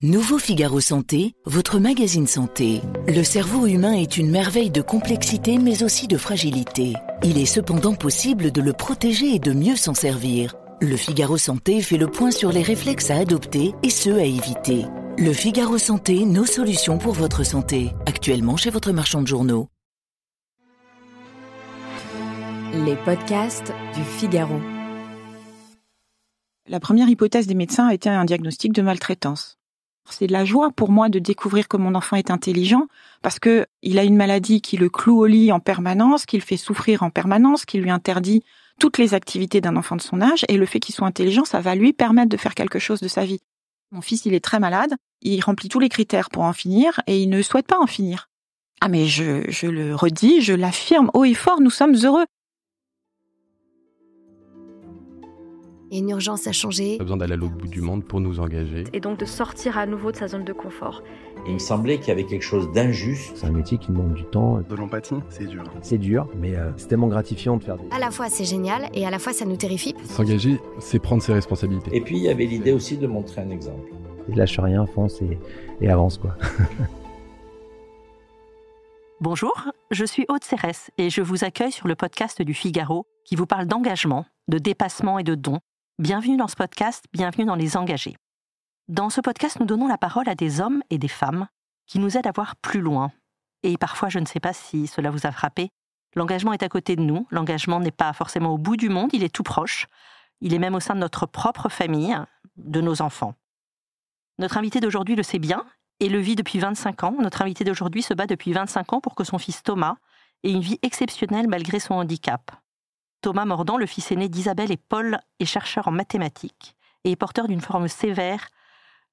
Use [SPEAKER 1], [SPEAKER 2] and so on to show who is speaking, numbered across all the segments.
[SPEAKER 1] Nouveau Figaro Santé, votre magazine santé. Le cerveau humain est une merveille de complexité mais aussi de fragilité. Il est cependant possible de le protéger et de mieux s'en servir. Le Figaro Santé fait le point sur les réflexes à adopter et ceux à éviter. Le Figaro Santé, nos solutions pour votre santé. Actuellement chez votre marchand de journaux.
[SPEAKER 2] Les podcasts du Figaro.
[SPEAKER 3] La première hypothèse des médecins a été un diagnostic de maltraitance. C'est de la joie pour moi de découvrir que mon enfant est intelligent parce que il a une maladie qui le cloue au lit en permanence, qui le fait souffrir en permanence, qui lui interdit toutes les activités d'un enfant de son âge, et le fait qu'il soit intelligent, ça va lui permettre de faire quelque chose de sa vie. Mon fils, il est très malade, il remplit tous les critères pour en finir et il ne souhaite pas en finir. Ah mais je le redis, je l'affirme haut et fort, nous sommes heureux.
[SPEAKER 2] Il y a une urgence à changer.
[SPEAKER 4] On a besoin d'aller à l'autre bout du monde pour nous engager.
[SPEAKER 5] Et donc de sortir à nouveau de sa zone de confort.
[SPEAKER 6] Il me semblait qu'il y avait quelque chose d'injuste.
[SPEAKER 7] C'est un métier qui demande du temps.
[SPEAKER 8] De l'empathie, c'est dur.
[SPEAKER 7] C'est dur, mais c'est tellement gratifiant de faire des...
[SPEAKER 2] À la fois c'est génial et à la fois ça nous terrifie.
[SPEAKER 4] S'engager, c'est prendre ses responsabilités.
[SPEAKER 6] Et puis il y avait l'idée aussi de montrer un exemple.
[SPEAKER 7] Lâche rien, fonce et avance quoi.
[SPEAKER 9] Bonjour, je suis Aude Cérès et je vous accueille sur le podcast du Figaro qui vous parle d'engagement, de dépassement et de dons. Bienvenue dans ce podcast, bienvenue dans Les Engagés. Dans ce podcast, nous donnons la parole à des hommes et des femmes qui nous aident à voir plus loin. Et parfois, je ne sais pas si cela vous a frappé, l'engagement est à côté de nous, l'engagement n'est pas forcément au bout du monde, il est tout proche. Il est même au sein de notre propre famille, de nos enfants. Notre invité d'aujourd'hui le sait bien et le vit depuis 25 ans. Notre invité d'aujourd'hui se bat depuis 25 ans pour que son fils Thomas ait une vie exceptionnelle malgré son handicap. Thomas Mordan, le fils aîné d'Isabelle et Paul, est chercheur en mathématiques et est porteur d'une forme sévère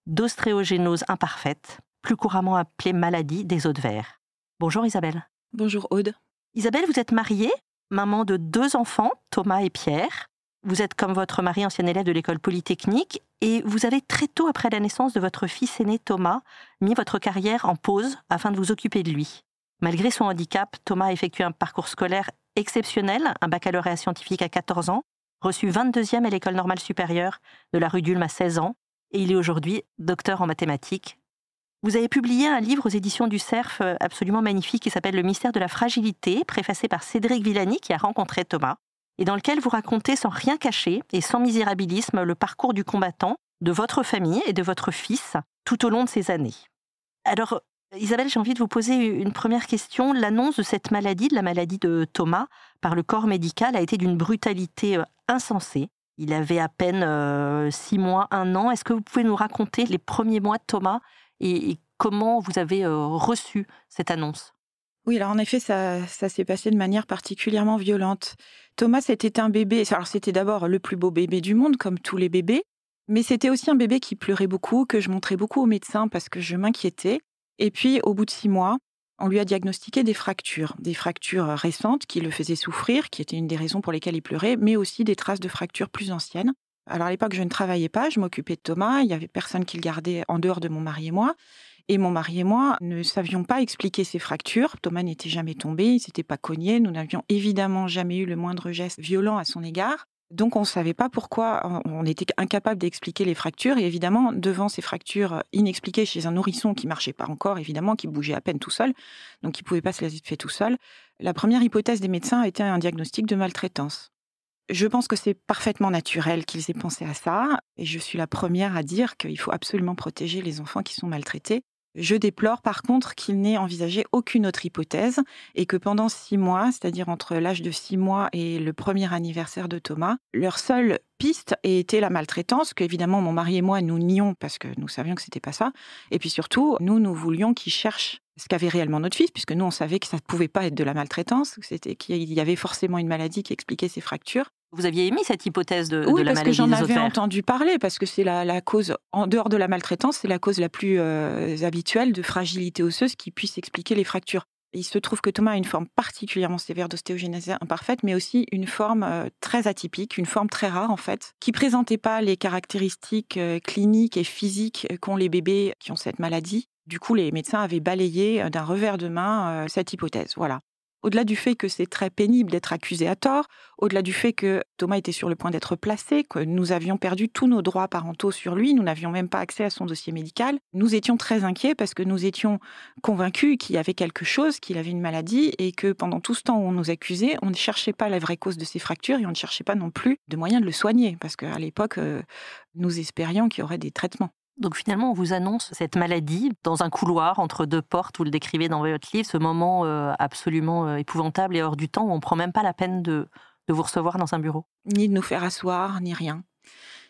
[SPEAKER 9] d'ostréogénose imparfaite, plus couramment appelée maladie des os de verre. Bonjour Isabelle.
[SPEAKER 3] Bonjour Aude.
[SPEAKER 9] Isabelle, vous êtes mariée, maman de 2 enfants, Thomas et Pierre. Vous êtes comme votre mari ancien élève de l'école polytechnique et vous avez très tôt après la naissance de votre fils aîné Thomas mis votre carrière en pause afin de vous occuper de lui. Malgré son handicap, Thomas a effectué un parcours scolaire exceptionnel, un baccalauréat scientifique à 14 ans, reçu 22e à l'école normale supérieure de la rue d'Ulm à 16 ans, et il est aujourd'hui docteur en mathématiques. Vous avez publié un livre aux éditions du Cerf absolument magnifique qui s'appelle « Le mystère de la fragilité », préfacé par Cédric Villani qui a rencontré Thomas, et dans lequel vous racontez sans rien cacher et sans misérabilisme le parcours du combattant, de votre famille et de votre fils tout au long de ces années. Alors, Isabelle, j'ai envie de vous poser une première question. L'annonce de cette maladie, de la maladie de Thomas, par le corps médical a été d'une brutalité insensée. Il avait à peine 6 mois, 1 an. Est-ce que vous pouvez nous raconter les premiers mois de Thomas et comment vous avez reçu cette annonce ?
[SPEAKER 3] Oui, alors en effet, ça s'est passé de manière particulièrement violente. Thomas, c'était un bébé, alors c'était d'abord le plus beau bébé du monde, comme tous les bébés, mais c'était aussi un bébé qui pleurait beaucoup, que je montrais beaucoup aux médecins parce que je m'inquiétais. Et puis, au bout de 6 mois, on lui a diagnostiqué des fractures récentes qui le faisaient souffrir, qui étaient une des raisons pour lesquelles il pleurait, mais aussi des traces de fractures plus anciennes. Alors à l'époque, je ne travaillais pas, je m'occupais de Thomas, il n'y avait personne qui le gardait en dehors de mon mari et moi. Et mon mari et moi ne savions pas expliquer ces fractures. Thomas n'était jamais tombé, il ne s'était pas cogné, nous n'avions évidemment jamais eu le moindre geste violent à son égard. Donc on ne savait pas pourquoi, on était incapable d'expliquer les fractures. Et évidemment, devant ces fractures inexpliquées chez un nourrisson qui ne marchait pas encore, évidemment, qui bougeait à peine tout seul, donc qui ne pouvait pas se laisser faire tout seul, la première hypothèse des médecins a été un diagnostic de maltraitance. Je pense que c'est parfaitement naturel qu'ils aient pensé à ça. Et je suis la première à dire qu'il faut absolument protéger les enfants qui sont maltraités. Je déplore par contre qu'ils n'aient envisagé aucune autre hypothèse et que pendant 6 mois, c'est-à-dire entre l'âge de 6 mois et le premier anniversaire de Thomas, leur seule piste ait été la maltraitance, qu'évidemment mon mari et moi nous nions parce que nous savions que c'était pas ça. Et puis surtout, nous voulions qu'ils cherchent ce qu'avait réellement notre fils, puisque nous on savait que ça ne pouvait pas être de la maltraitance, qu'il y avait forcément une maladie qui expliquait ces fractures.
[SPEAKER 9] Vous aviez émis cette hypothèse de la maladie des os de verre ?
[SPEAKER 3] Oui, parce que j'en avais entendu parler, parce que c'est la cause, en dehors de la maltraitance, c'est la cause la plus habituelle de fragilité osseuse qui puisse expliquer les fractures. Il se trouve que Thomas a une forme particulièrement sévère d'ostéogenèse imparfaite, mais aussi une forme très atypique, une forme très rare en fait, qui ne présentait pas les caractéristiques cliniques et physiques qu'ont les bébés qui ont cette maladie. Du coup, les médecins avaient balayé d'un revers de main cette hypothèse. Voilà. Au-delà du fait que c'est très pénible d'être accusé à tort, au-delà du fait que Thomas était sur le point d'être placé, que nous avions perdu tous nos droits parentaux sur lui, nous n'avions même pas accès à son dossier médical, nous étions très inquiets parce que nous étions convaincus qu'il y avait quelque chose, qu'il avait une maladie et que pendant tout ce temps où on nous accusait, on ne cherchait pas la vraie cause de ses fractures et on ne cherchait pas non plus de moyens de le soigner parce qu'à l'époque, nous espérions qu'il y aurait des traitements.
[SPEAKER 9] Donc finalement, on vous annonce cette maladie dans un couloir entre deux portes, vous le décrivez dans votre livre, ce moment absolument épouvantable et hors du temps où on ne prend même pas la peine de vous recevoir dans un bureau.
[SPEAKER 3] Ni de nous faire asseoir, ni rien.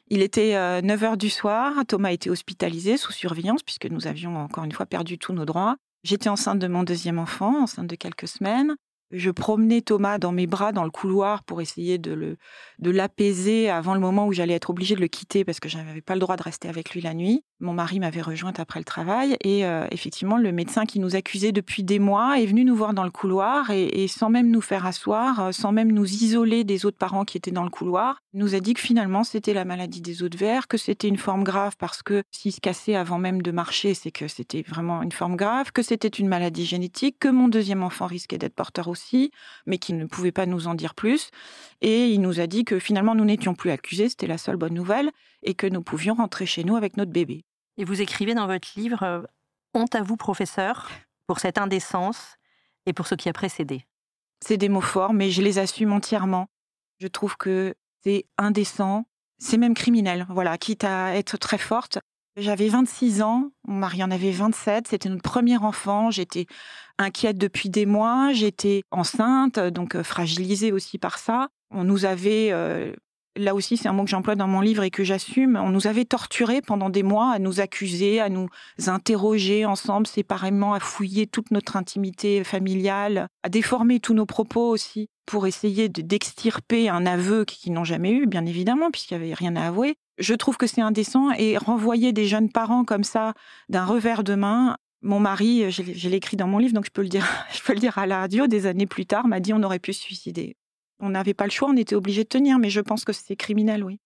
[SPEAKER 3] Il était 9h du soir, Thomas était hospitalisé sous surveillance puisque nous avions encore une fois perdu tous nos droits. J'étais enceinte de mon deuxième enfant, enceinte de quelques semaines. Je promenais Thomas dans mes bras dans le couloir pour essayer de l'apaiser avant le moment où j'allais être obligée de le quitter parce que je n'avais pas le droit de rester avec lui la nuit. Mon mari m'avait rejointe après le travail et effectivement, le médecin qui nous accusait depuis des mois est venu nous voir dans le couloir et sans même nous faire asseoir, sans même nous isoler des autres parents qui étaient dans le couloir, nous a dit que finalement, c'était la maladie des os de verre, que c'était une forme grave parce que s'il se cassait avant même de marcher, c'est que c'était vraiment une forme grave, que c'était une maladie génétique, que mon deuxième enfant risquait d'être porteur aussi, mais qu'il ne pouvait pas nous en dire plus. Et il nous a dit que finalement, nous n'étions plus accusés, c'était la seule bonne nouvelle, et que nous pouvions rentrer chez nous avec notre bébé.
[SPEAKER 9] Et vous écrivez dans votre livre « Honte à vous, professeur, pour cette indécence et pour ce qui a précédé ».
[SPEAKER 3] C'est des mots forts, mais je les assume entièrement. Je trouve que c'est indécent, c'est même criminel, voilà, quitte à être très forte. J'avais 26 ans, mon mari en avait 27, c'était notre premier enfant, j'étais inquiète depuis des mois, j'étais enceinte, donc fragilisée aussi par ça. On nous avait, là aussi c'est un mot que j'emploie dans mon livre et que j'assume, on nous avait torturés pendant des mois à nous accuser, à nous interroger ensemble séparément, à fouiller toute notre intimité familiale, à déformer tous nos propos aussi pour essayer d'extirper un aveu qu'ils n'ont jamais eu, bien évidemment, puisqu'il n'y avait rien à avouer. Je trouve que c'est indécent et renvoyer des jeunes parents comme ça d'un revers de main. Mon mari, je l'ai écrit dans mon livre, donc je peux le dire à la radio, des années plus tard, m'a dit on aurait pu se suicider. On n'avait pas le choix, on était obligés de tenir, mais je pense que c'est criminel, oui.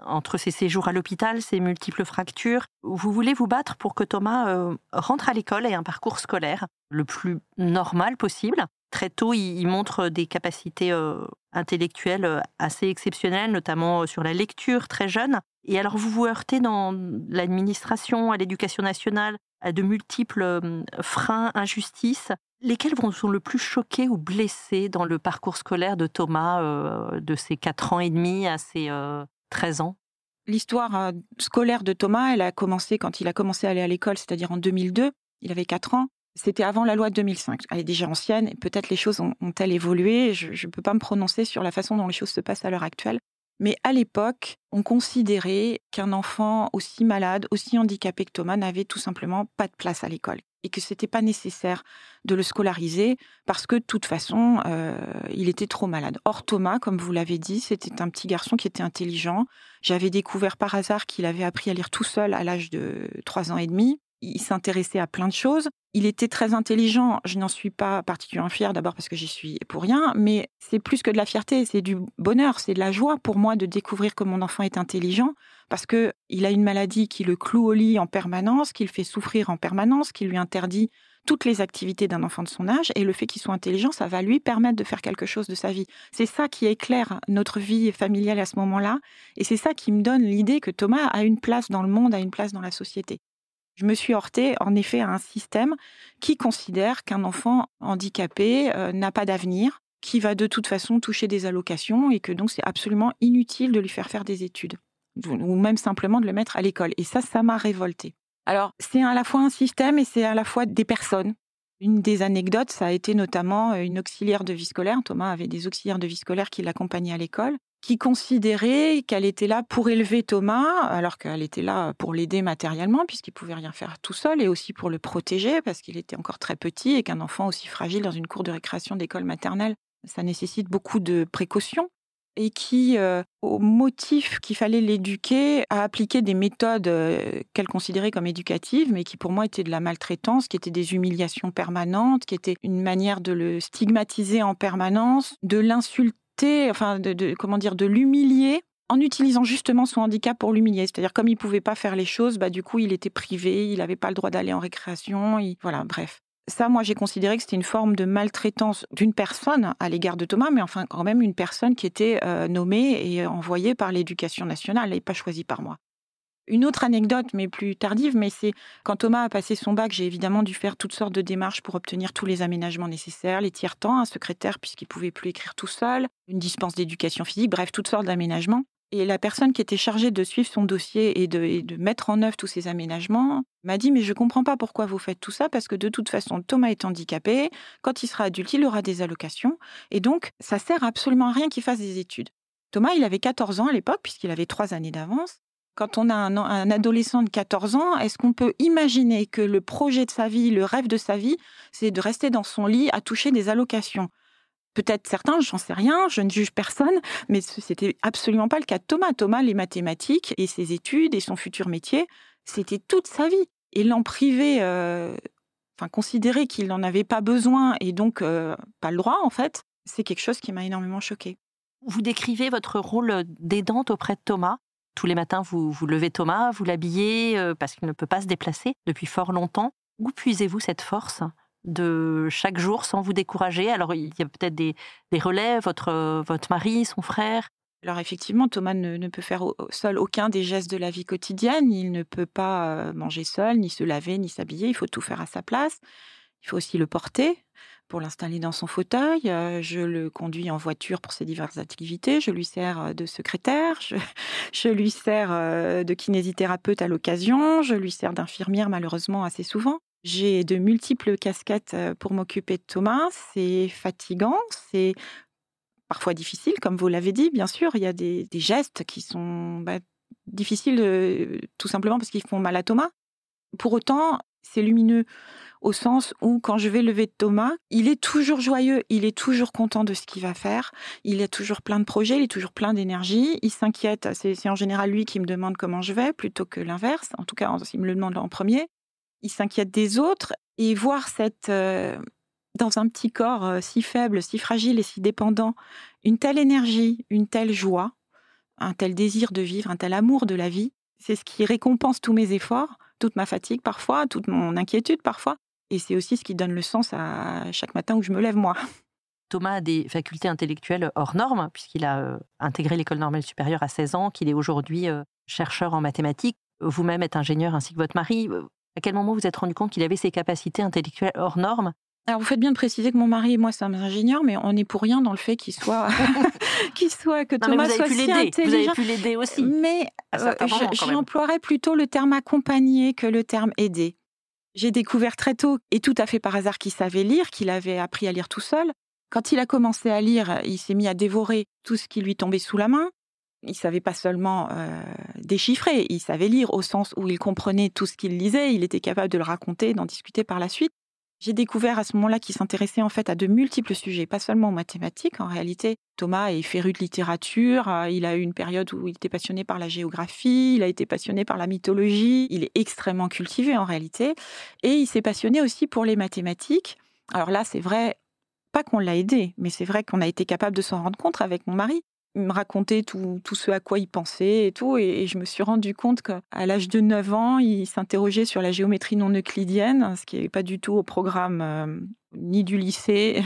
[SPEAKER 9] Entre ces séjours à l'hôpital, ces multiples fractures, vous voulez vous battre pour que Thomas rentre à l'école et ait un parcours scolaire le plus normal possible. Très tôt, il montre des capacités intellectuelles assez exceptionnelles, notamment sur la lecture, très jeune. Et alors, vous vous heurtez dans l'administration, à l'éducation nationale, à de multiples freins, injustices. Lesquels vous ont le plus choqué ou blessé dans le parcours scolaire de Thomas, de ses 4 ans et demi à ses 13 ans?
[SPEAKER 3] L'histoire scolaire de Thomas, elle a commencé quand il a commencé à aller à l'école, c'est-à-dire en 2002. Il avait 4 ans. C'était avant la loi de 2005. Elle est déjà ancienne et peut-être les choses ont-elles évolué. Je ne peux pas me prononcer sur la façon dont les choses se passent à l'heure actuelle. Mais à l'époque, on considérait qu'un enfant aussi malade, aussi handicapé que Thomas n'avait tout simplement pas de place à l'école et que ce n'était pas nécessaire de le scolariser parce que de toute façon, il était trop malade. Or, Thomas, comme vous l'avez dit, c'était un petit garçon qui était intelligent. J'avais découvert par hasard qu'il avait appris à lire tout seul à l'âge de 3 ans et demi. Il s'intéressait à plein de choses. Il était très intelligent. Je n'en suis pas particulièrement fière, d'abord parce que j'y suis pour rien, mais c'est plus que de la fierté, c'est du bonheur, c'est de la joie pour moi de découvrir que mon enfant est intelligent, parce qu'il a une maladie qui le cloue au lit en permanence, qui le fait souffrir en permanence, qui lui interdit toutes les activités d'un enfant de son âge, et le fait qu'il soit intelligent, ça va lui permettre de faire quelque chose de sa vie. C'est ça qui éclaire notre vie familiale à ce moment-là, et c'est ça qui me donne l'idée que Thomas a une place dans le monde, a une place dans la société. Je me suis heurtée, en effet, à un système qui considère qu'un enfant handicapé n'a pas d'avenir, qui va de toute façon toucher des allocations et que donc c'est absolument inutile de lui faire des études ou même simplement de le mettre à l'école. Et ça m'a révoltée. Alors, c'est à la fois un système et c'est à la fois des personnes. Une des anecdotes, ça a été notamment une auxiliaire de vie scolaire. Thomas avait des auxiliaires de vie scolaire qui l'accompagnaient à l'école, qui considérait qu'elle était là pour élever Thomas, alors qu'elle était là pour l'aider matériellement, puisqu'il ne pouvait rien faire tout seul, et aussi pour le protéger, parce qu'il était encore très petit, et qu'un enfant aussi fragile dans une cour de récréation d'école maternelle, ça nécessite beaucoup de précautions. et qui, au motif qu'il fallait l'éduquer, a appliqué des méthodes qu'elle considérait comme éducatives, mais qui pour moi étaient de la maltraitance, qui étaient des humiliations permanentes, qui étaient une manière de le stigmatiser en permanence, de l'insulter, enfin de l'humilier, en utilisant justement son handicap pour l'humilier. C'est-à-dire comme il ne pouvait pas faire les choses, du coup il était privé, il n'avait pas le droit d'aller en récréation, voilà, bref. Ça, moi, j'ai considéré que c'était une forme de maltraitance d'une personne à l'égard de Thomas, mais enfin quand même une personne qui était nommée et envoyée par l'Éducation nationale et pas choisie par moi. Une autre anecdote, mais plus tardive, mais c'est quand Thomas a passé son bac, j'ai évidemment dû faire toutes sortes de démarches pour obtenir tous les aménagements nécessaires, les tiers-temps, un secrétaire puisqu'il ne pouvait plus écrire tout seul, une dispense d'éducation physique, bref, toutes sortes d'aménagements. Et la personne qui était chargée de suivre son dossier et de mettre en œuvre tous ces aménagements m'a dit « Mais je ne comprends pas pourquoi vous faites tout ça, parce que de toute façon, Thomas est handicapé, quand il sera adulte, il aura des allocations, et donc ça sert absolument à rien qu'il fasse des études. » Thomas, il avait 14 ans à l'époque, puisqu'il avait 3 années d'avance. Quand on a un adolescent de 14 ans, est-ce qu'on peut imaginer que le projet de sa vie, le rêve de sa vie, c'est de rester dans son lit à toucher des allocations ? Peut-être certains, j'en sais rien, je ne juge personne, mais c'était absolument pas le cas de Thomas. Thomas, les mathématiques et ses études et son futur métier, c'était toute sa vie. Et l'en priver, considérer qu'il n'en avait pas besoin et donc pas le droit, en fait, c'est quelque chose qui m'a énormément choquée.
[SPEAKER 9] Vous décrivez votre rôle d'aidante auprès de Thomas. Tous les matins, vous levez Thomas, vous l'habillez parce qu'il ne peut pas se déplacer depuis fort longtemps. Où puisez-vous cette force de chaque jour sans vous décourager? Alors, il y a peut-être des relais, votre mari, son frère.
[SPEAKER 3] Alors effectivement, Thomas ne peut faire seul aucun des gestes de la vie quotidienne. Il ne peut pas manger seul, ni se laver, ni s'habiller. Il faut tout faire à sa place. Il faut aussi le porter pour l'installer dans son fauteuil. Je le conduis en voiture pour ses diverses activités. Je lui sers de secrétaire. Je lui sers de kinésithérapeute à l'occasion. Je lui sers d'infirmière malheureusement assez souvent. J'ai de multiples casquettes pour m'occuper de Thomas. C'est fatigant, c'est parfois difficile, comme vous l'avez dit, bien sûr. Il y a des gestes qui sont difficiles tout simplement parce qu'ils font mal à Thomas. Pour autant, c'est lumineux au sens où quand je vais lever Thomas, il est toujours joyeux, il est toujours content de ce qu'il va faire, il a toujours plein de projets, il est toujours plein d'énergie, il s'inquiète, c'est en général lui qui me demande comment je vais plutôt que l'inverse, en tout cas il me le demande en premier. Il s'inquiète des autres et voir dans un petit corps si faible, si fragile et si dépendant, une telle énergie, une telle joie, un tel désir de vivre, un tel amour de la vie, c'est ce qui récompense tous mes efforts, toute ma fatigue parfois, toute mon inquiétude parfois. Et c'est aussi ce qui donne le sens à chaque matin où je me lève, moi.
[SPEAKER 9] Thomas a des facultés intellectuelles hors normes, puisqu'il a intégré l'école normale supérieure à 16 ans, qu'il est aujourd'hui chercheur en mathématiques. Vous-même êtes ingénieur ainsi que votre mari. À quel moment vous êtes rendu compte qu'il avait ces capacités intellectuelles hors normes ?
[SPEAKER 3] Alors, vous faites bien de préciser que mon mari et moi sommes ingénieurs, mais on n'est pour rien dans le fait que Thomas soit si intelligent.
[SPEAKER 9] Vous avez pu l'aider aussi.
[SPEAKER 3] Mais j'emploierais plutôt le terme accompagner que le terme aider. J'ai découvert très tôt, et tout à fait par hasard, qu'il savait lire, qu'il avait appris à lire tout seul. Quand il a commencé à lire, il s'est mis à dévorer tout ce qui lui tombait sous la main. Il ne savait pas seulement déchiffrer, il savait lire au sens où il comprenait tout ce qu'il lisait, il était capable de le raconter, d'en discuter par la suite. J'ai découvert à ce moment-là qu'il s'intéressait en fait à de multiples sujets, pas seulement aux mathématiques. En réalité, Thomas est féru de littérature, il a eu une période où il était passionné par la géographie, il a été passionné par la mythologie, il est extrêmement cultivé en réalité, et il s'est passionné aussi pour les mathématiques. Alors là, c'est vrai, pas qu'on l'a aidé, mais c'est vrai qu'on a été capable de s'en rendre compte avec mon mari. Il me racontait tout ce à quoi il pensait et tout, et je me suis rendu compte qu'à l'âge de 9 ans, il s'interrogeait sur la géométrie non euclidienne, ce qui n'est pas du tout au programme ni du lycée,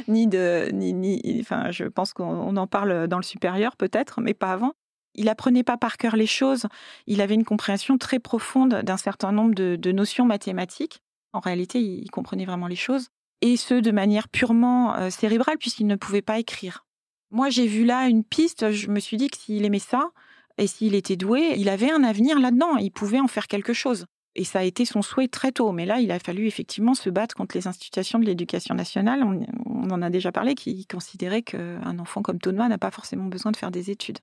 [SPEAKER 3] je pense qu'on en parle dans le supérieur peut-être, mais pas avant. Il apprenait pas par cœur les choses, il avait une compréhension très profonde d'un certain nombre de notions mathématiques. En réalité, il comprenait vraiment les choses, et ce, de manière purement cérébrale, puisqu'il ne pouvait pas écrire. Moi, j'ai vu là une piste, je me suis dit que s'il aimait ça, et s'il était doué, il avait un avenir là-dedans, il pouvait en faire quelque chose. Et ça a été son souhait très tôt, mais là, il a fallu effectivement se battre contre les institutions de l'éducation nationale, on en a déjà parlé, qui considéraient qu'un enfant comme Thomas n'a pas forcément besoin de faire des études.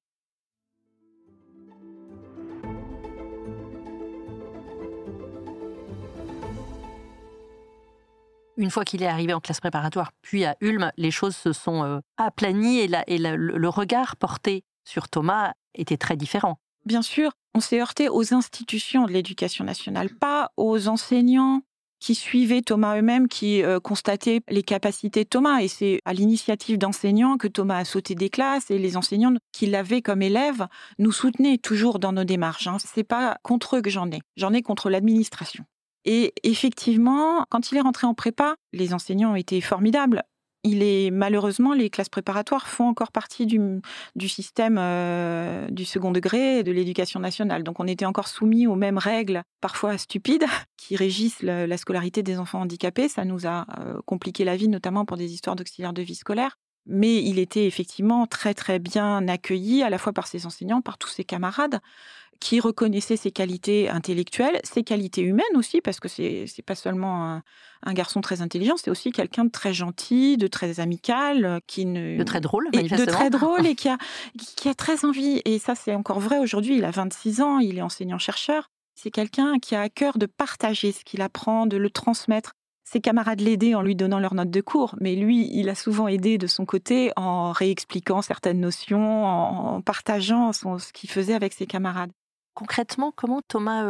[SPEAKER 9] Une fois qu'il est arrivé en classe préparatoire, puis à Ulm, les choses se sont aplanies et le regard porté sur Thomas était très différent.
[SPEAKER 3] Bien sûr, on s'est heurté aux institutions de l'éducation nationale, pas aux enseignants qui suivaient Thomas eux-mêmes, qui constataient les capacités de Thomas. Et c'est à l'initiative d'enseignants que Thomas a sauté des classes, et les enseignants qui l'avaient comme élève nous soutenaient toujours dans nos démarches. C'est pas contre eux que j'en ai contre l'administration. Et effectivement, quand il est rentré en prépa, les enseignants ont été formidables. Malheureusement, les classes préparatoires font encore partie du système du second degré de l'éducation nationale. Donc on était encore soumis aux mêmes règles, parfois stupides, qui régissent la scolarité des enfants handicapés. Ça nous a compliqué la vie, notamment pour des histoires d'auxiliaires de vie scolaire. Mais il était effectivement très très bien accueilli, à la fois par ses enseignants, par tous ses camarades, qui reconnaissaient ses qualités intellectuelles, ses qualités humaines aussi, parce que c'est pas seulement un garçon très intelligent, c'est aussi quelqu'un de très gentil, de très amical,
[SPEAKER 9] de très drôle, manifestement.
[SPEAKER 3] De très drôle et qui a très envie. Et ça, c'est encore vrai aujourd'hui. Il a 26 ans, il est enseignant-chercheur. C'est quelqu'un qui a à cœur de partager ce qu'il apprend, de le transmettre. Ses camarades l'aidaient en lui donnant leurs notes de cours, mais lui, il a souvent aidé de son côté en réexpliquant certaines notions, en partageant ce qu'il faisait avec ses camarades.
[SPEAKER 9] Concrètement, comment Thomas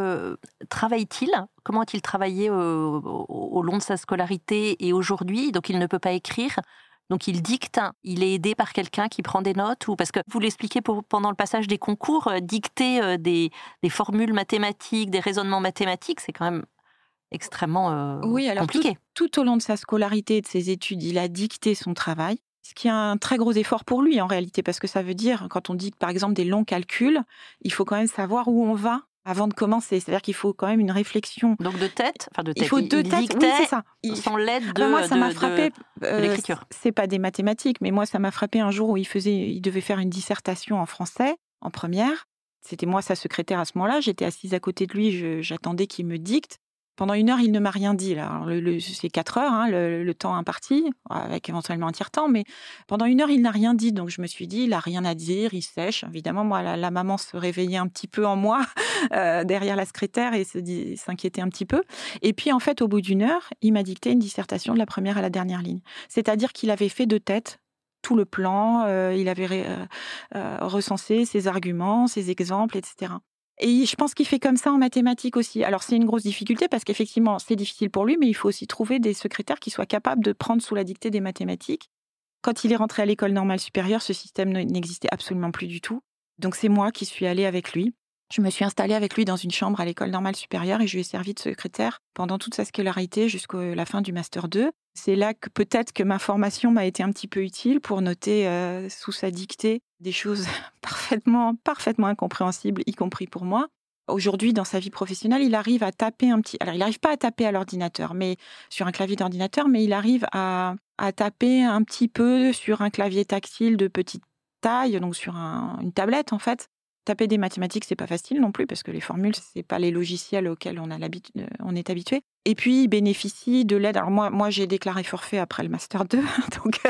[SPEAKER 9] travaille-t-il ? Comment a-t-il travaillé au long de sa scolarité et aujourd'hui ? Donc, il ne peut pas écrire, donc il dicte. Il est aidé par quelqu'un qui prend des notes, ou parce que vous l'expliquez pendant le passage des concours, dicter des formules mathématiques, des raisonnements mathématiques, c'est quand même extrêmement compliqué.
[SPEAKER 3] Tout au long de sa scolarité et de ses études, il a dicté son travail. Ce qui est un très gros effort pour lui en réalité, parce que ça veut dire, quand on dicte par exemple des longs calculs, il faut quand même savoir où on va avant de commencer. C'est-à-dire qu'il faut quand même une réflexion.
[SPEAKER 9] Donc de tête,
[SPEAKER 3] il faut deux têtes,
[SPEAKER 9] dictait,
[SPEAKER 3] oui, c'est ça.
[SPEAKER 9] Sans l'aide de,
[SPEAKER 3] moi, ça m'a frappé,
[SPEAKER 9] de l'écriture.
[SPEAKER 3] C'est pas des mathématiques, mais moi, ça m'a frappé un jour où il devait faire une dissertation en français, en première. C'était moi sa secrétaire à ce moment-là. J'étais assise à côté de lui, j'attendais qu'il me dicte. Pendant 1 heure, il ne m'a rien dit. Là. Alors, c'est 4 heures, le temps imparti, avec éventuellement un tiers-temps, mais pendant 1 heure, il n'a rien dit. Donc, je me suis dit, il n'a rien à dire, il sèche. Évidemment, moi, la maman se réveillait un petit peu en moi, derrière la secrétaire, et s'inquiétait un petit peu. Et puis, en fait, au bout d'1 heure, il m'a dicté une dissertation de la première à la dernière ligne. C'est-à-dire qu'il avait fait de tête tout le plan, il avait recensé ses arguments, ses exemples, etc. Et je pense qu'il fait comme ça en mathématiques aussi. Alors, c'est une grosse difficulté parce qu'effectivement, c'est difficile pour lui, mais il faut aussi trouver des secrétaires qui soient capables de prendre sous la dictée des mathématiques. Quand il est rentré à l'école normale supérieure, ce système n'existait absolument plus du tout. Donc, c'est moi qui suis allée avec lui. Je me suis installée avec lui dans une chambre à l'école normale supérieure et je lui ai servi de secrétaire pendant toute sa scolarité jusqu'à la fin du Master 2. C'est là que peut-être que ma formation m'a été un petit peu utile pour noter sous sa dictée des choses parfaitement incompréhensibles, y compris pour moi. Aujourd'hui, dans sa vie professionnelle, il arrive à taper Alors, il n'arrive pas à taper à l'ordinateur, mais sur un clavier d'ordinateur, mais il arrive à taper un petit peu sur un clavier tactile de petite taille, donc sur une tablette en fait. Taper des mathématiques, c'est pas facile non plus, parce que les formules, c'est pas les logiciels auxquels on est habitué. Et puis, il bénéficie de l'aide. Alors moi, j'ai déclaré forfait après le Master 2. Donc,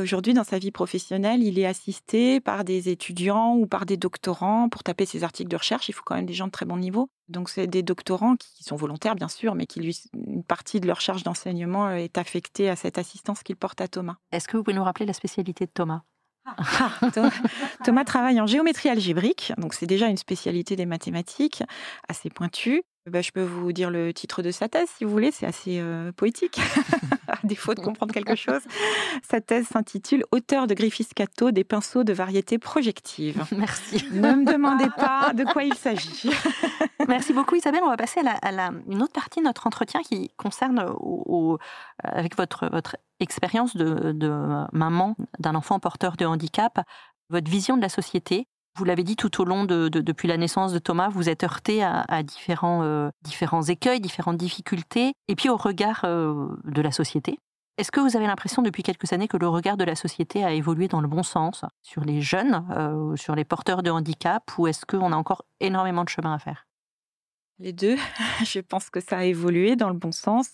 [SPEAKER 3] aujourd'hui, dans sa vie professionnelle, il est assisté par des étudiants ou par des doctorants pour taper ses articles de recherche. Il faut quand même des gens de très bon niveau. Donc, c'est des doctorants qui sont volontaires, bien sûr, mais une partie de leur charge d'enseignement est affectée à cette assistance qu'il porte à Thomas.
[SPEAKER 9] Est-ce que vous pouvez nous rappeler la spécialité de Thomas ?
[SPEAKER 3] Thomas travaille en géométrie algébrique, donc c'est déjà une spécialité des mathématiques assez pointue. Je peux vous dire le titre de sa thèse, si vous voulez, c'est assez poétique, à défaut de comprendre quelque chose. Sa thèse s'intitule « Auteur de Griffith-Catto, des pinceaux de variété projective ».
[SPEAKER 9] Merci.
[SPEAKER 3] Ne me demandez pas de quoi il s'agit.
[SPEAKER 9] Merci beaucoup Isabelle. On va passer à une autre partie de notre entretien qui concerne, avec votre expérience de maman d'un enfant porteur de handicap, votre vision de la société. Vous l'avez dit tout au long depuis la naissance de Thomas, vous êtes heurté à différents écueils, différentes difficultés, et puis au regard de la société. Est-ce que vous avez l'impression depuis quelques années que le regard de la société a évolué dans le bon sens sur les jeunes, sur les porteurs de handicap, ou est-ce qu'on a encore énormément de chemin à faire ?
[SPEAKER 3] Les deux. Je pense que ça a évolué dans le bon sens,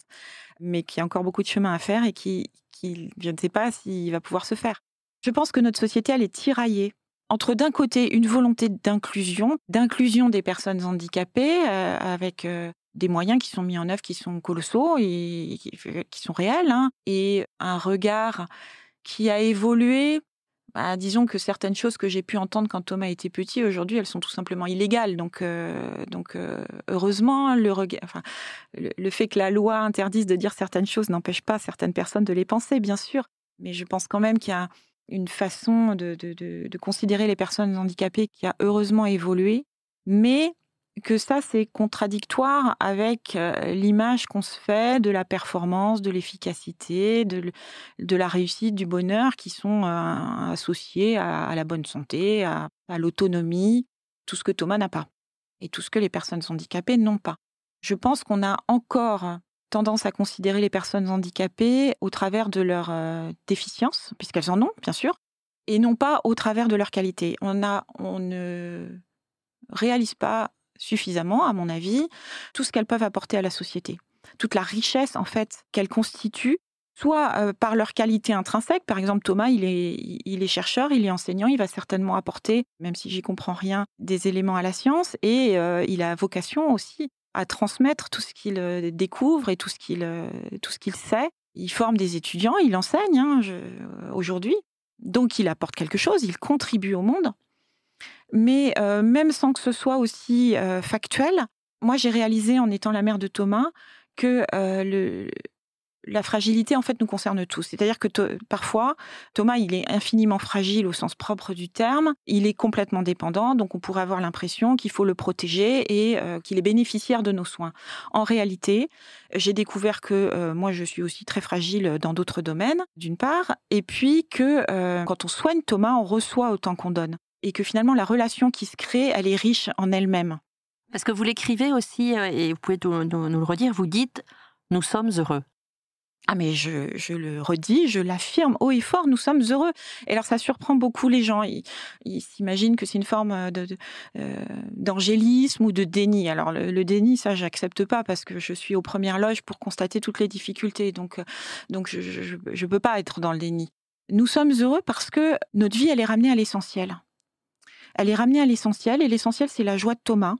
[SPEAKER 3] mais qu'il y a encore beaucoup de chemin à faire et qui je ne sais pas s'il va pouvoir se faire. Je pense que notre société, elle est tiraillée entre d'un côté une volonté d'inclusion des personnes handicapées avec des moyens qui sont mis en œuvre, qui sont colossaux et qui sont réels, hein, et un regard qui a évolué. Disons que certaines choses que j'ai pu entendre quand Thomas était petit, aujourd'hui, elles sont tout simplement illégales. Donc, heureusement, le fait que la loi interdise de dire certaines choses n'empêche pas certaines personnes de les penser, bien sûr. Mais je pense quand même qu'il y a une façon de considérer les personnes handicapées qui a heureusement évolué, mais que ça, c'est contradictoire avec l'image qu'on se fait de la performance, de l'efficacité, de la réussite, du bonheur, qui sont associés à la bonne santé, à l'autonomie, tout ce que Thomas n'a pas, et tout ce que les personnes handicapées n'ont pas. Je pense qu'on a encore tendance à considérer les personnes handicapées au travers de leurs déficiences, puisqu'elles en ont, bien sûr, et non pas au travers de leurs qualités. On ne réalise pas suffisamment, à mon avis, tout ce qu'elles peuvent apporter à la société. Toute la richesse, en fait, qu'elles constituent, soit par leur qualité intrinsèque. Par exemple, Thomas, il est chercheur, il est enseignant, il va certainement apporter, même si j'y comprends rien, des éléments à la science, et il a vocation aussi à transmettre tout ce qu'il découvre et tout ce qu'il sait. Il forme des étudiants, il enseigne aujourd'hui. Donc, il apporte quelque chose, il contribue au monde. Mais même sans que ce soit aussi factuel, moi j'ai réalisé en étant la mère de Thomas que la fragilité en fait nous concerne tous. C'est-à-dire que parfois Thomas il est infiniment fragile au sens propre du terme, il est complètement dépendant, donc on pourrait avoir l'impression qu'il faut le protéger et qu'il est bénéficiaire de nos soins. En réalité, j'ai découvert que moi je suis aussi très fragile dans d'autres domaines, d'une part, et puis que quand on soigne Thomas, on reçoit autant qu'on donne. Et que finalement, la relation qui se crée, elle est riche en elle-même.
[SPEAKER 9] Parce que vous l'écrivez aussi, et vous pouvez nous le redire, vous dites « nous sommes heureux ».
[SPEAKER 3] Ah mais je le redis, je l'affirme haut et fort, nous sommes heureux. Et alors ça surprend beaucoup les gens. Ils s'imaginent que c'est une forme d'angélisme ou de déni. Alors le déni, ça j'accepte pas parce que je suis aux premières loges pour constater toutes les difficultés. Donc je peux pas être dans le déni. Nous sommes heureux parce que notre vie, elle est ramenée à l'essentiel. Elle est ramenée à l'essentiel, et l'essentiel, c'est la joie de Thomas.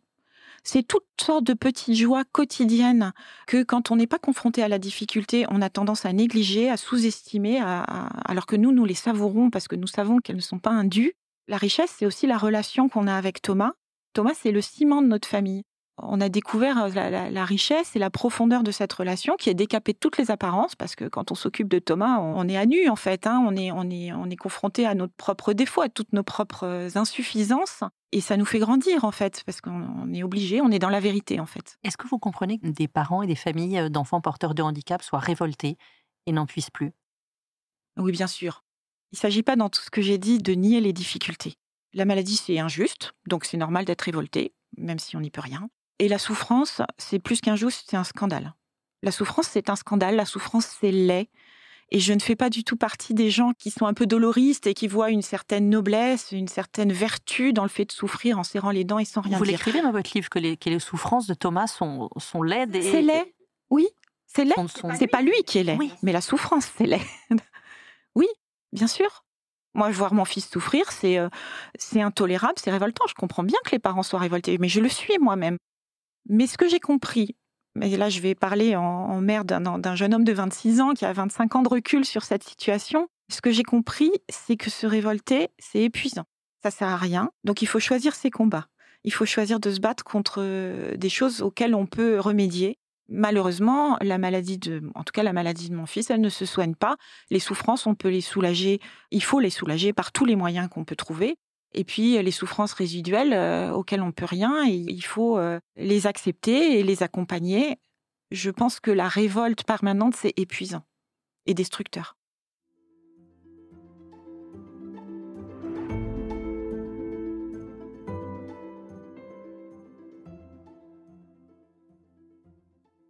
[SPEAKER 3] C'est toutes sortes de petites joies quotidiennes que, quand on n'est pas confronté à la difficulté, on a tendance à négliger, à sous-estimer, alors que nous les savourons parce que nous savons qu'elles ne sont pas indues. La richesse, c'est aussi la relation qu'on a avec Thomas. Thomas, c'est le ciment de notre famille. On a découvert la richesse et la profondeur de cette relation qui est décapée de toutes les apparences, parce que quand on s'occupe de Thomas, on est à nu en fait. On est confronté à nos propres défauts, à toutes nos propres insuffisances, et ça nous fait grandir en fait, parce qu'on est obligé, on est dans la vérité en fait.
[SPEAKER 9] Est-ce que vous comprenez que des parents et des familles d'enfants porteurs de handicap soient révoltés et n'en puissent plus ?
[SPEAKER 3] Oui, bien sûr. Il ne s'agit pas, dans tout ce que j'ai dit, de nier les difficultés. La maladie, c'est injuste, donc c'est normal d'être révolté, même si on n'y peut rien. Et la souffrance, c'est plus qu'injuste, c'est un scandale. La souffrance, c'est un scandale, la souffrance, c'est laid. Et je ne fais pas du tout partie des gens qui sont un peu doloristes et qui voient une certaine noblesse, une certaine vertu dans le fait de souffrir en serrant les dents et sans rien dire.
[SPEAKER 9] Vous l'écrivez dans votre livre que les souffrances de Thomas sont laides.
[SPEAKER 3] C'est laid, oui, c'est laid. C'est pas lui qui est laid, oui. Mais la souffrance, c'est laid. Oui, bien sûr. Moi, voir mon fils souffrir, c'est intolérable, c'est révoltant. Je comprends bien que les parents soient révoltés, mais je le suis moi-même. Mais ce que j'ai compris, mais là je vais parler en mère d'un jeune homme de 26 ans qui a 25 ans de recul sur cette situation, ce que j'ai compris, c'est que se révolter, c'est épuisant. Ça sert à rien, donc il faut choisir ses combats. Il faut choisir de se battre contre des choses auxquelles on peut remédier. Malheureusement, en tout cas la maladie de mon fils, elle ne se soigne pas. Les souffrances, on peut les soulager, il faut les soulager par tous les moyens qu'on peut trouver. Et puis, les souffrances résiduelles auxquelles on ne peut rien, il faut les accepter et les accompagner. Je pense que la révolte permanente, c'est épuisant et destructeur.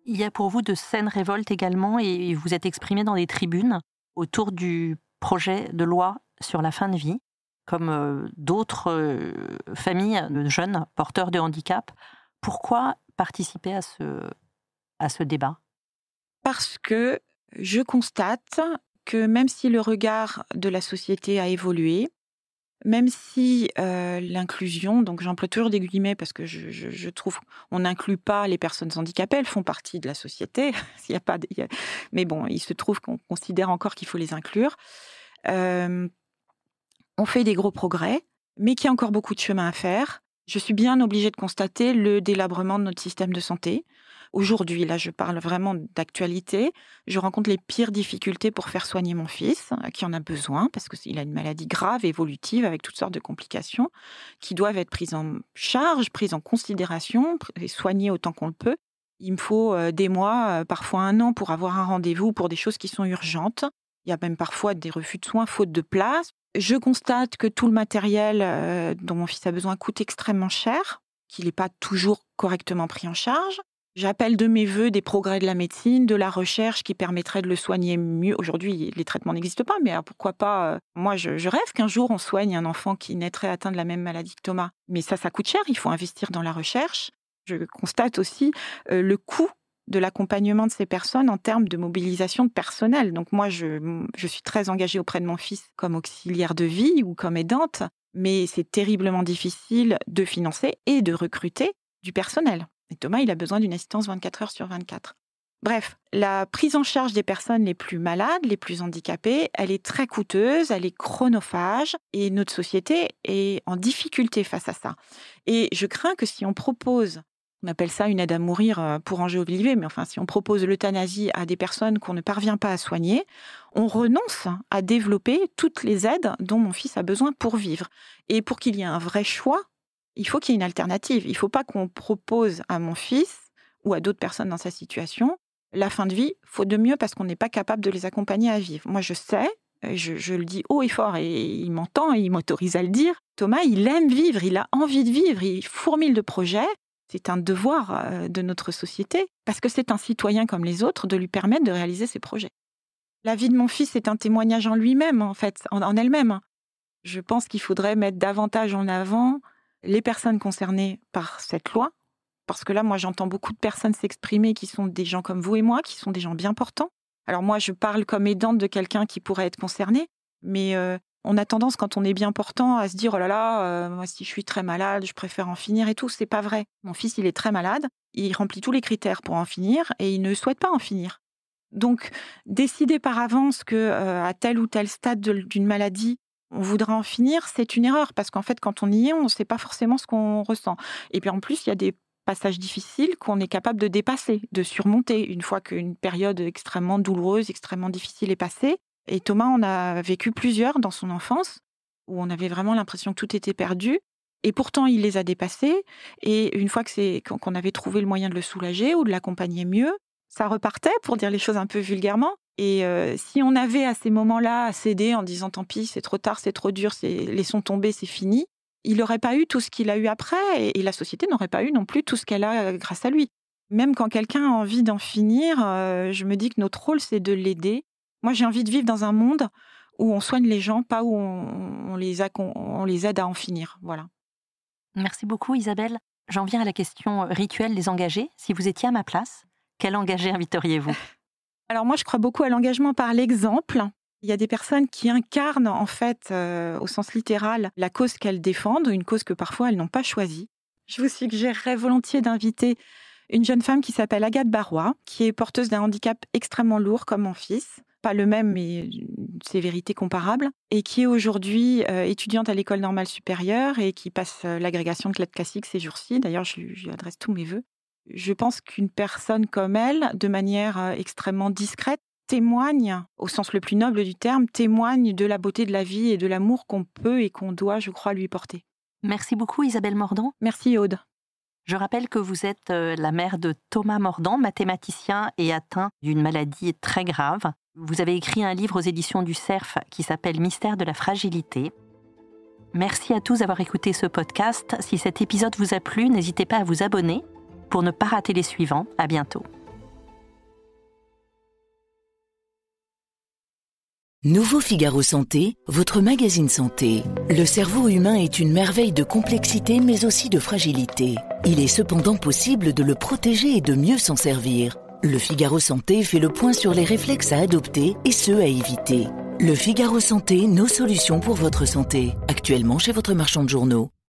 [SPEAKER 9] Il y a pour vous de saines révoltes également, et vous êtes exprimé dans des tribunes autour du projet de loi sur la fin de vie, comme d'autres familles de jeunes porteurs de handicap. Pourquoi participer à ce débat ?
[SPEAKER 3] Parce que je constate que même si le regard de la société a évolué, même si l'inclusion, donc j'emploie toujours des guillemets parce que je trouve qu'on n'inclut pas les personnes handicapées, elles font partie de la société. Mais bon, il se trouve qu'on considère encore qu'il faut les inclure. On fait des gros progrès, mais qu'il y a encore beaucoup de chemin à faire. Je suis bien obligée de constater le délabrement de notre système de santé. Aujourd'hui, là, je parle vraiment d'actualité. Je rencontre les pires difficultés pour faire soigner mon fils, qui en a besoin, parce qu'il a une maladie grave, évolutive, avec toutes sortes de complications, qui doivent être prises en charge, prises en considération, et soignées autant qu'on le peut. Il me faut des mois, parfois 1 an, pour avoir un rendez-vous pour des choses qui sont urgentes. Il y a même parfois des refus de soins, faute de place. Je constate que tout le matériel dont mon fils a besoin coûte extrêmement cher, qu'il n'est pas toujours correctement pris en charge. J'appelle de mes vœux des progrès de la médecine, de la recherche qui permettraient de le soigner mieux. Aujourd'hui, les traitements n'existent pas, mais pourquoi pas moi, je rêve qu'un jour, on soigne un enfant qui naîtrait atteint de la même maladie que Thomas. Mais ça coûte cher, il faut investir dans la recherche. Je constate aussi le coût de l'accompagnement de ces personnes en termes de mobilisation de personnel. Donc moi, je suis très engagée auprès de mon fils comme auxiliaire de vie ou comme aidante, mais c'est terriblement difficile de financer et de recruter du personnel. Et Thomas, il a besoin d'une assistance 24 heures sur 24. Bref, la prise en charge des personnes les plus malades, les plus handicapées, elle est très coûteuse, elle est chronophage et notre société est en difficulté face à ça. Et je crains que si on propose, on appelle ça une aide à mourir pour enjoliver, mais enfin, si on propose l'euthanasie à des personnes qu'on ne parvient pas à soigner, on renonce à développer toutes les aides dont mon fils a besoin pour vivre. Et pour qu'il y ait un vrai choix, il faut qu'il y ait une alternative. Il ne faut pas qu'on propose à mon fils ou à d'autres personnes dans sa situation la fin de vie, faute de mieux, parce qu'on n'est pas capable de les accompagner à vivre. Moi, je sais, je le dis haut et fort, et il m'entend, et il m'autorise à le dire. Thomas, il aime vivre, il a envie de vivre, il fourmille de projets. C'est un devoir de notre société, parce que c'est un citoyen comme les autres, de lui permettre de réaliser ses projets. La vie de mon fils est un témoignage en lui-même, en fait, en elle-même. Je pense qu'il faudrait mettre davantage en avant les personnes concernées par cette loi, parce que là, moi, j'entends beaucoup de personnes s'exprimer qui sont des gens comme vous et moi, qui sont des gens bien portants. Alors moi, je parle comme aidante de quelqu'un qui pourrait être concerné, mais on a tendance, quand on est bien portant, à se dire « Oh là là, moi, si je suis très malade, je préfère en finir et tout ». C'est pas vrai. Mon fils, il est très malade, il remplit tous les critères pour en finir et il ne souhaite pas en finir. Donc, décider par avance qu'à tel ou tel stade d'une maladie, on voudra en finir, c'est une erreur, parce qu'en fait, quand on y est, on ne sait pas forcément ce qu'on ressent. Et puis en plus, il y a des passages difficiles qu'on est capable de dépasser, de surmonter, une fois qu'une période extrêmement douloureuse, extrêmement difficile est passée. Et Thomas en a vécu plusieurs dans son enfance, où on avait vraiment l'impression que tout était perdu. Et pourtant, il les a dépassés. Et une fois qu'on avait trouvé le moyen de le soulager ou de l'accompagner mieux, ça repartait, pour dire les choses un peu vulgairement. Et si on avait à ces moments-là cédé en disant « tant pis, c'est trop tard, c'est trop dur, laissons tomber, c'est fini », il n'aurait pas eu tout ce qu'il a eu après, et la société n'aurait pas eu non plus tout ce qu'elle a grâce à lui. Même quand quelqu'un a envie d'en finir, je me dis que notre rôle, c'est de l'aider. Moi, j'ai envie de vivre dans un monde où on soigne les gens, pas où on les aide à en finir. Voilà.
[SPEAKER 9] Merci beaucoup, Isabelle. J'en viens à la question rituelle des engagés. Si vous étiez à ma place, quel engagé inviteriez-vous ?
[SPEAKER 3] Alors moi, je crois beaucoup à l'engagement par l'exemple. Il y a des personnes qui incarnent, en fait, au sens littéral, la cause qu'elles défendent, une cause que parfois elles n'ont pas choisie. Je vous suggérerais volontiers d'inviter une jeune femme qui s'appelle Agathe Barrois, qui est porteuse d'un handicap extrêmement lourd comme mon fils, pas le même, mais une sévérité comparable, et qui est aujourd'hui étudiante à l'École normale supérieure et qui passe l'agrégation de lettres classiques ces jours-ci. D'ailleurs, je lui adresse tous mes vœux. Je pense qu'une personne comme elle, de manière extrêmement discrète, témoigne, au sens le plus noble du terme, témoigne de la beauté de la vie et de l'amour qu'on peut et qu'on doit, je crois, lui porter.
[SPEAKER 9] Merci beaucoup, Isabelle Mordant.
[SPEAKER 3] Merci, Aude.
[SPEAKER 9] Je rappelle que vous êtes la mère de Thomas Mordant, mathématicien et atteint d'une maladie très grave. Vous avez écrit un livre aux éditions du Cerf qui s'appelle « Mystère de la fragilité ». Merci à tous d'avoir écouté ce podcast. Si cet épisode vous a plu, n'hésitez pas à vous abonner pour ne pas rater les suivants. À bientôt.
[SPEAKER 1] Nouveau Figaro Santé, votre magazine santé. Le cerveau humain est une merveille de complexité mais aussi de fragilité. Il est cependant possible de le protéger et de mieux s'en servir. Le Figaro Santé fait le point sur les réflexes à adopter et ceux à éviter. Le Figaro Santé, nos solutions pour votre santé. Actuellement chez votre marchand de journaux.